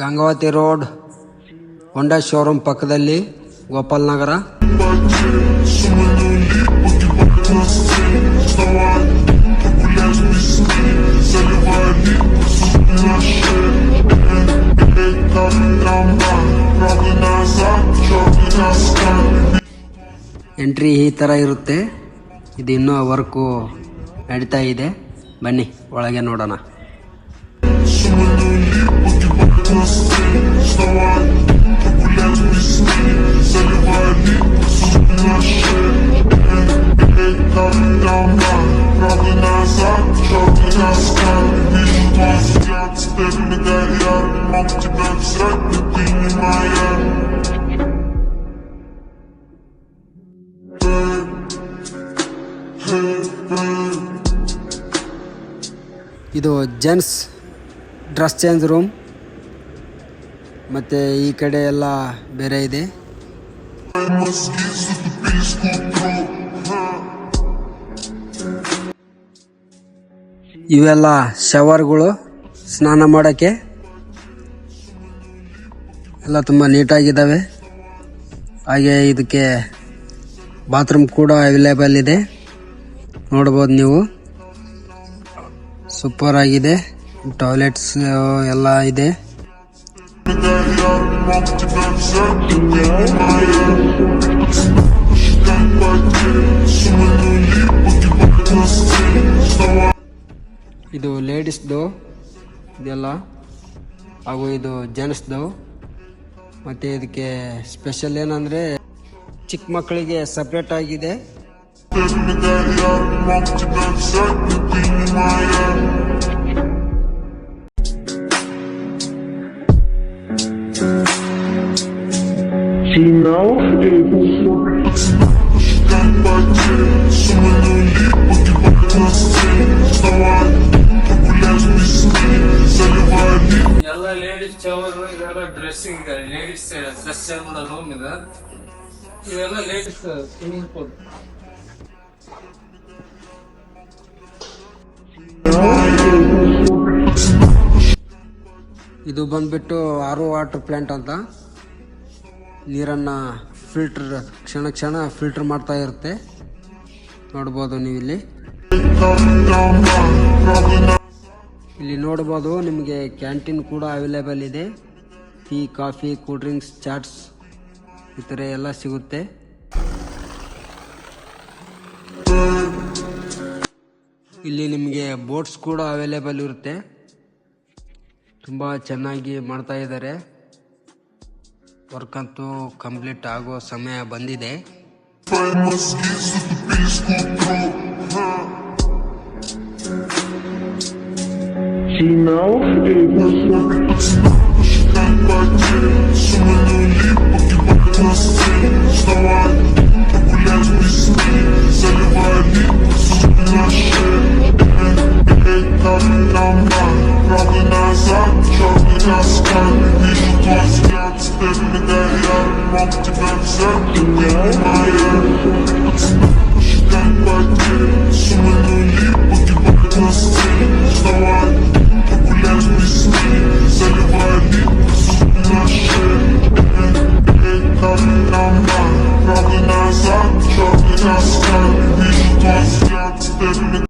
Gangavathi road ಹೊಂಡಾ showroom ಪಕ್ಕದಲ್ಲಿ ಗೋಪಾಲ್ ನಗರ. Entry ಈ ಥರ ಇರುತ್ತೆ. ಇದು ಇನ್ನೂ ವರ್ಕು ನಡೀತಾ ಇದೆ. ಬನ್ನಿ ಒಳಗೆ ನೋಡೋಣ. ಇದು ಜೆಂಟ್ಸ್ ಡ್ರೆಸ್ ಚೇಂಜ್ ರೂಮ್, ಮತ್ತು ಈ ಕಡೆ ಎಲ್ಲ ಬೇರೆ ಇದೆ. ಇವೆಲ್ಲ ಶವರ್ಗಳು, ಸ್ನಾನ ಮಾಡೋಕ್ಕೆ ಎಲ್ಲ ತುಂಬ ನೀಟಾಗಿದ್ದಾವೆ. ಹಾಗೆ ಇದಕ್ಕೆ ಬಾತ್ರೂಮ್ ಕೂಡ ಅವೈಲೇಬಲ್ ಇದೆ, ನೋಡ್ಬೋದು ನೀವು. ಸೂಪರ್ ಆಗಿದೆ. ಟಾಯ್ಲೆಟ್ಸ್ ಎಲ್ಲ ಇದೆ. ಇದು ಲೇಡೀಸ್ದು ಇದೆಲ್ಲ, ಹಾಗೂ ಇದು ಜೆಂಟ್ಸ್ದು. ಮತ್ತು ಇದಕ್ಕೆ ಸ್ಪೆಷಲ್ ಏನಂದರೆ ಚಿಕ್ಕ ಮಕ್ಕಳಿಗೆ ಸಪ್ರೇಟ್ ಆಗಿದೆ. ಎಲ್ಲ ಲೇಡೀಸ್ ಶವರ್, ಇದೆಲ್ಲ ಡ್ರೆಸ್ಸಿಂಗ್, ಲೇಡೀಸ್ ಡ್ರೆಸ್ ಚೇಂಜ್ ಮಾಡೋ ರೂಮ್ ಇದೆ. ಇವೆಲ್ಲ ಲೇಡೀಸ್ ಸ್ವಿಮ್ಮಿಂಗ್ ಪೂಲ್. ಇದು ಬಂದ್ಬಿಟ್ಟು ಆರೋ ವಾಟರ್ ಪ್ಲಾಂಟ್ ಅಂತ. ನೀರನ್ನು ಕ್ಷಣ ಕ್ಷಣ ಫಿಲ್ಟರ್ ಮಾಡ್ತಾ ಇರುತ್ತೆ, ನೋಡ್ಬೋದು ನೀವು ಇಲ್ಲಿ. ಇಲ್ಲಿ ನೋಡ್ಬೋದು ನಿಮಗೆ ಕ್ಯಾಂಟೀನ್ ಕೂಡ ಅವೈಲೇಬಲ್ ಇದೆ. Tea, coffee, cool drinks, chaats ಈ ಥರ ಎಲ್ಲ ಸಿಗುತ್ತೆ. ಇಲ್ಲಿ ನಿಮಗೆ ಬೋಟ್ಸ್ ಕೂಡ ಅವೈಲೇಬಲ್ ಇರುತ್ತೆ. ತುಂಬ ಚೆನ್ನಾಗಿ ಮಾಡ್ತಾ ಇದ್ದಾರೆ. ವರ್ಕ್ ಅಂತೂ ಕಂಪ್ಲೀಟ್ ಆಗೋ ಸಮಯ ಬಂದಿದೆ.